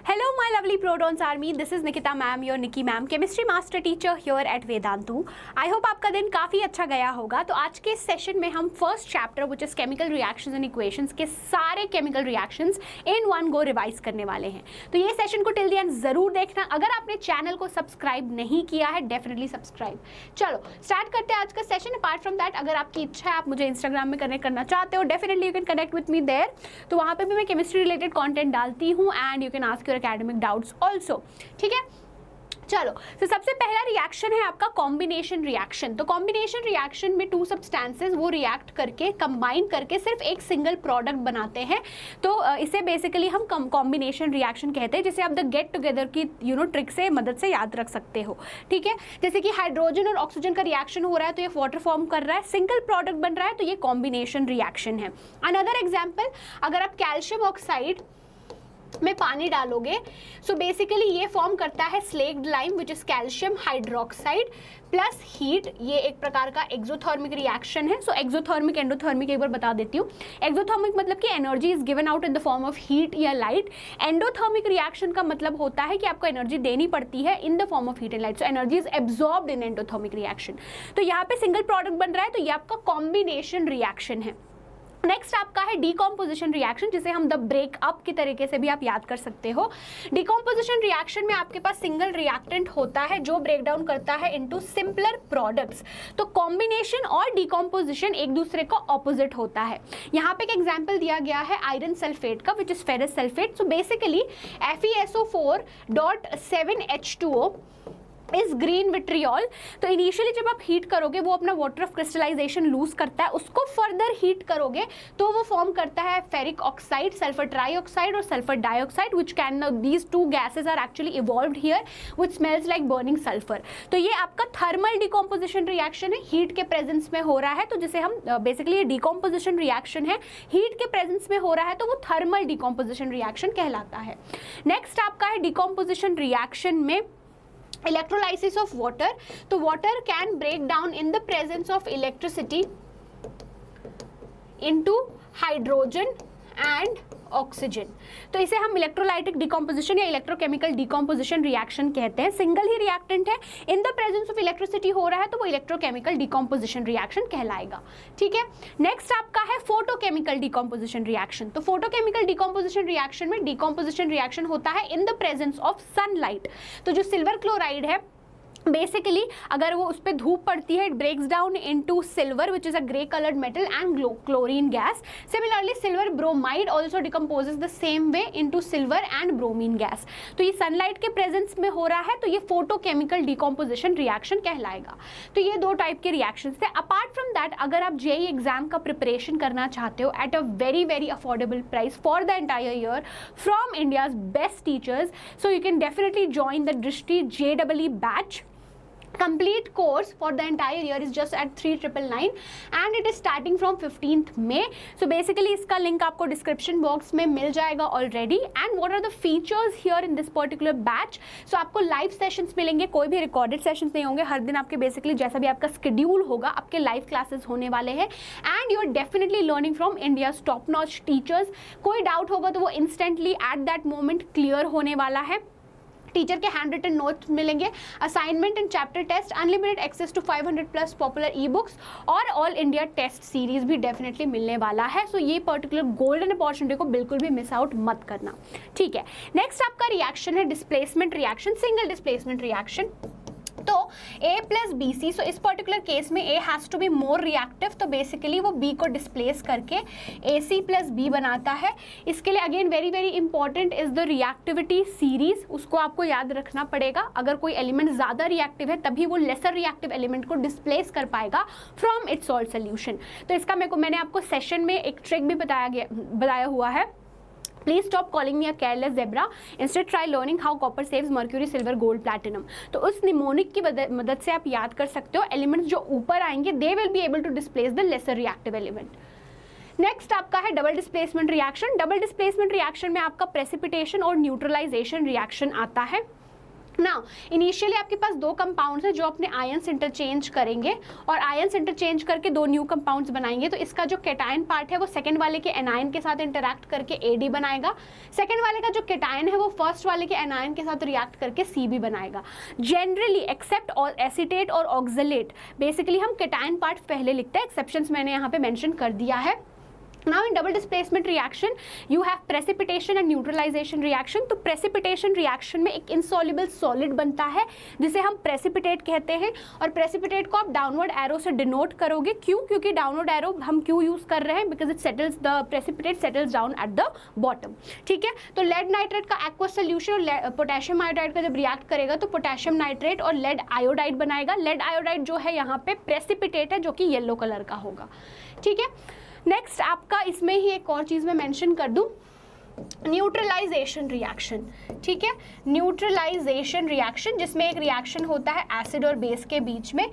Hello my lovely Protons Army, this is Nikita ma'am, your Nikki ma'am, chemistry master teacher here at Vedantu. I hope आपका दिन काफ़ी अच्छा गया होगा। तो आज के इस सेशन में हम first chapter which is chemical reactions and equations के सारे chemical reactions in one go revise करने वाले हैं। तो ये सेशन को टिल द एंड जरूर देखना। अगर आपने चैनल को सब्सक्राइब नहीं किया है डेफिनेटली सब्सक्राइब। चलो स्टार्ट करते हैं आज का सेशन। अपार्ट फ्रॉम दैट, अगर आपकी इच्छा है, आप मुझे इंस्टाग्राम में कनेक्ट करना चाहते हो, definitely you can connect with me there. तो वहाँ पे भी मैं केमिस्ट्री रिलेटेड कॉन्टेंट डालती हूँ and you can ask your academic doubts also. ठीक है, चलो तो सबसे पहला रिएक्शन है आपका कॉम्बिनेशन रिएक्शन। तो कॉम्बिनेशन रिएक्शन में टू सब्सटेंसेस वो रिएक्ट करके कंबाइन करके सिर्फ एक सिंगल प्रोडक्ट बनाते हैं। तो इसे बेसिकली हम कॉम्बिनेशन रिएक्शन कहते हैं, जिसे आप द गेट टुगेदर की ट्रिक से मदद से याद रख सकते हो। ठीक है, जैसे कि हाइड्रोजन और ऑक्सीजन का रिएक्शन हो रहा है तो ये वाटर फॉर्म कर रहा है, सिंगल प्रोडक्ट बन रहा है, तो ये कॉम्बिनेशन रिएक्शन है। अनदर एग्जाम्पल, अगर आप कैल्शियम ऑक्साइड में पानी डालोगे सो बेसिकली ये फॉर्म करता है slaked lime which is calcium hydroxide plus heat. ये एक प्रकार का एक्सोथर्मिक रिएक्शन है। सो एक्सोथर्मिक एंडोथर्मिक एक बार बता देती हूँ। एक्सोथर्मिक मतलब कि energy is given out in the form of heat या लाइट। एंडोथर्मिक रिएक्शन का मतलब होता है कि आपको एनर्जी देनी पड़ती है in the form of heat and light. So energy is absorbed in endothermic reaction. तो यहाँ पे सिंगल प्रोडक्ट बन रहा है तो ये आपका कॉम्बिनेशन रिएक्शन है। नेक्स्ट आपका है डीकॉम्पोजिशन रिएक्शन, जिसे हम द ब्रेकअप की तरीके से भी आप याद कर सकते हो। डीकॉम्पोजिशन रिएक्शन में आपके पास सिंगल रिएक्टेंट होता है जो ब्रेक डाउन करता है इनटू सिंपलर प्रोडक्ट्स। तो कॉम्बिनेशन और डीकॉम्पोजिशन एक दूसरे का ऑपोजिट होता है। यहाँ पे एक एग्जांपल दिया गया है आयरन सल्फेट का which is ferrous sulphate. So basically FeSO4.7H2O इस ग्रीन विट्रियोल। तो इनिशियली जब आप हीट करोगे वो अपना वाटर ऑफ क्रिस्टलाइजेशन लूज करता है, उसको फर्दर हीट करोगे तो वो फॉर्म करता है फेरिक ऑक्साइड, सल्फर ट्राईऑक्साइड और sulphur dioxide which can these two gases are actually evolved here which smells like burning sulphur. तो ये आपका थर्मल डिकॉम्पोजिशन रिएक्शन है, हीट के प्रेजेंस में हो रहा है। तो जिसे हम बेसिकली ये डिकॉम्पोजिशन रिएक्शन है, हीट के प्रेजेंस में हो रहा है तो वो थर्मल डिकॉम्पोजिशन रिएक्शन कहलाता है। नेक्स्ट आपका है डिकॉम्पोजिशन रिएक्शन में electrolysis of water. तो water can break down in the presence of electricity into hydrogen and oxygen. तो इसे हम इलेक्ट्रोलाइटिक डिकॉम्पोजिशन या इलेक्ट्रोकेमिकल डिकॉम्पोजिशन रिएक्शन कहते हैं। सिंगल ही रिएक्टेंट है, in the presence of electricity हो रहा है तो वो इलेक्ट्रोकेमिकल डिकॉम्पोजिशन रिएक्शन कहलाएगा। ठीक है, नेक्स्ट आपका है फोटोकेमिकल डिकॉम्पोजिशन रिएक्शन। तो फोटोकेमिकल डिकॉम्पोजिशन रिएक्शन में डिकॉम्पोजिशन रिएक्शन होता है in the presence of sunlight. तो जो सिल्वर क्लोराइड है बेसिकली अगर वो उस पर धूप पड़ती है, it breaks down into silver which is a grey coloured metal and chlorine gas. Similarly silver bromide also decomposes the same way into silver and bromine gas. तो ये सनलाइट के प्रेजेंस में हो रहा है तो ये फोटोकेमिकल डिकॉम्पोजिशन रिएक्शन कहलाएगा। तो ये दो टाइप के रिएक्शन थे। अपार्ट फ्रॉम दैट, अगर आप जेईई एग्जाम का प्रिपरेशन करना चाहते हो at a very very affordable price for the entire year from India's best teachers, so you can definitely join the दृष्टि JEE batch. Complete course for the entire year is just at 3,999 and it is starting from 15th May. So basically इसका link आपको description box में मिल जाएगा already. And what are the features here in this particular batch? So आपको live sessions मिलेंगे, कोई भी recorded sessions नहीं होंगे। हर दिन आपके बेसिकली जैसा भी आपका शेड्यूल होगा आपके लाइव क्लासेस होने वाले हैं and you are definitely learning from India's top notch teachers. कोई डाउट होगा तो वो instantly at that moment clear होने वाला है। टीचर के हैंड रिटन नोट्स मिलेंगे, assignment and chapter test, unlimited access to 500+ popular e books और ऑल इंडिया टेस्ट सीरीज भी डेफिनेटली मिलने वाला है। सो ये पर्टिकुलर गोल्डन अपॉर्चुनिटी को बिल्कुल भी मिस आउट मत करना। ठीक है, नेक्स्ट आपका रिएक्शन है displacement reaction, single displacement reaction. तो A + BC, सो इस पर्टिकुलर केस में A has to be more reactive, तो बेसिकली वो B को डिस्प्लेस करके AC + B बनाता है। इसके लिए again very very important is the reactivity series, उसको आपको याद रखना पड़ेगा। अगर कोई एलिमेंट ज़्यादा रिएक्टिव है तभी वो लेसर रिएक्टिव एलिमेंट को डिस्प्लेस कर पाएगा फ्रॉम इट्स सॉल्ट सोल्यूशन। तो इसका मैंने आपको सेशन में एक ट्रिक भी बताया हुआ है। Please stop calling me a careless zebra. Instead try learning how copper saves mercury, silver, gold, platinum. तो उस निमोनिक की मदद से आप याद कर सकते हो एलिमेंट्स जो ऊपर आएंगे they will be able to displace the lesser reactive element. Next आपका है double displacement reaction. Double displacement reaction में आपका प्रेसिपिटेशन और न्यूट्रलाइजेशन रिएक्शन आता है। नाउ इनिशियली आपके पास दो कंपाउंड्स हैं जो अपने आयंस इंटरचेंज करेंगे और आयंस इंटरचेंज करके दो न्यू कंपाउंड्स बनाएंगे। तो इसका जो कैटायन पार्ट है वो सेकंड वाले के एनायन के साथ इंटरैक्ट करके एडी बनाएगा, सेकंड वाले का जो कैटायन है वो फर्स्ट वाले के एनायन के साथ रिएक्ट करके सीबी बनाएगा। जनरली एक्सेप्ट एसीटेट और ऑक्सलेट, बेसिकली हम कैटायन पार्ट पहले लिखते हैं, एक्सेप्शंस मैंने यहाँ पे मेंशन कर दिया है। Now in double displacement reaction you have precipitation and neutralization reaction। तो precipitation reaction में एक insoluble solid बनता है जिसे हम precipitate कहते हैं, और precipitate को आप downward arrow से denote करोगे। क्यों? क्योंकि downward arrow हम क्यों यूज कर रहे हैं? Because it settles, the precipitate settles down at the bottom। ठीक है, तो lead nitrate का aqueous solution और potassium iodide का जब react करेगा तो potassium nitrate और lead iodide बनाएगा। lead iodide जो है यहाँ पे precipitate है जो कि येलो कलर का होगा। ठीक है, नेक्स्ट आपका इसमें ही एक और चीज़ मैं मेंशन कर दूं, न्यूट्रलाइजेशन रिएक्शन। ठीक है, न्यूट्रलाइजेशन रिएक्शन जिसमें एक रिएक्शन होता है एसिड और बेस के बीच में,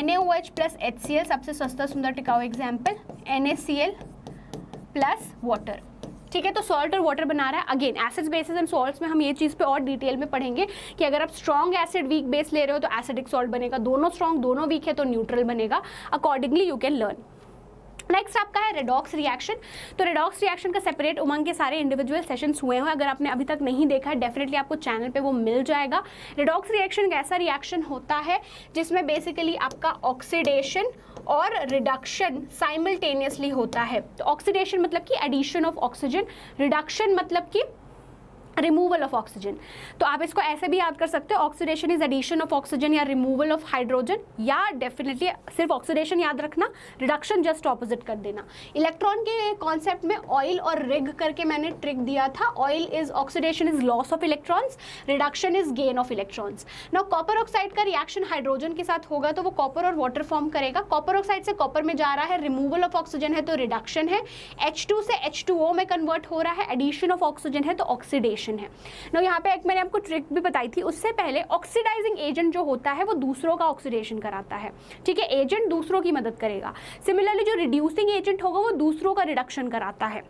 NaOH प्लस HCl, सबसे सस्ता सुंदर टिकाऊ एग्जाम्पल NaCl प्लस वाटर। ठीक है, तो सॉल्ट और वाटर बना रहा है। Again acids bases and salts में हम ये चीज़ पे और डिटेल में पढ़ेंगे कि अगर आप स्ट्रॉन्ग एसिड वीक बेस ले रहे हो तो एसिडिक सॉल्ट बनेगा, दोनों स्ट्रॉन्ग दोनों वीक है तो न्यूट्रल बनेगा। Accordingly you can learn. Next आपका है रेडॉक्स रिएक्शन। तो रेडॉक्स रिएक्शन का सेपरेट उमंग के सारे इंडिविजुअल सेशंस हुए हैं, अगर आपने अभी तक नहीं देखा है डेफिनेटली आपको चैनल पे वो मिल जाएगा। रेडॉक्स रिएक्शन एक ऐसा रिएक्शन होता है जिसमें बेसिकली आपका ऑक्सीडेशन और रिडक्शन साइमल्टेनियसली होता है। तो ऑक्सीडेशन मतलब कि एडिशन ऑफ ऑक्सीजन, रिडक्शन मतलब कि रिमूवल ऑफ ऑक्सीजन। तो आप इसको ऐसे भी याद कर सकते हो, oxidation is addition of oxygen या रिमूवल ऑफ हाइड्रोजन, या डेफिनेटली सिर्फ ऑक्सीडेशन याद रखना, रिडक्शन जस्ट ऑपोजिट कर देना। इलेक्ट्रॉन के कॉन्सेप्ट में ऑयल और रिग करके मैंने ट्रिक दिया था। Oil is oxidation is loss of electrons, reduction is gain of electrons. Now copper oxide का रिएक्शन हाइड्रोजन के साथ होगा तो वो कॉपर और वाटर फॉर्म करेगा। कॉपर ऑक्साइड से कॉपर में जा रहा है, रिमूवल ऑफ ऑक्सीजन है तो रिडक्शन है, H2 से H2O में कन्वर्ट हो रहा है, एडिशन ऑफ ऑक्सीजन है तो ऑक्सीडेशन है। नो यहाँ पे एक मैंने आपको ट्रिक भी बताई थी, उससे पहले ऑक्सीडाइजिंग एजेंट जो होता है वो दूसरों का ऑक्सीडेशन कराता है। ठीक है, एजेंट दूसरों की मदद करेगा। सिमिलरली जो रिड्यूसिंग एजेंट होगा वो दूसरों का रिडक्शन कराता है।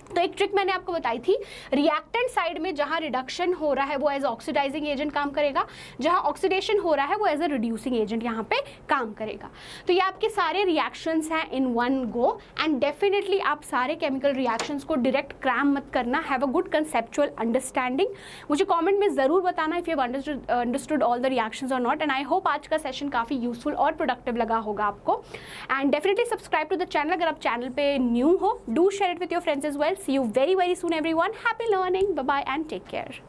तो एक ट्रिक मैंने आपको बताई थी, रिएक्टेंट साइड में जहां रिडक्शन हो रहा है वो एज ऑक्सीडाइजिंग एजेंट काम करेगा, जहां ऑक्सीडेशन हो रहा है वो एज अ रिड्यूसिंग एजेंट यहाँ पे काम करेगा। तो ये आपके सारे रिएक्शंस हैं in one go, and definitely आप सारे केमिकल रिएक्शंस को डायरेक्ट क्रैम मत करना, have a good conceptual understanding. मुझे कमेंट में ज़रूर बताना if you have understood all the reactions और नॉट, एंड आई होप आज का सेशन काफ़ी यूजफुल और प्रोडक्टिव लगा होगा आपको। And definitely subscribe to the channel अगर आप चैनल पे न्यू हो, do share it with your friends as well. See you very soon everyone. Happy learning. Bye bye and take care.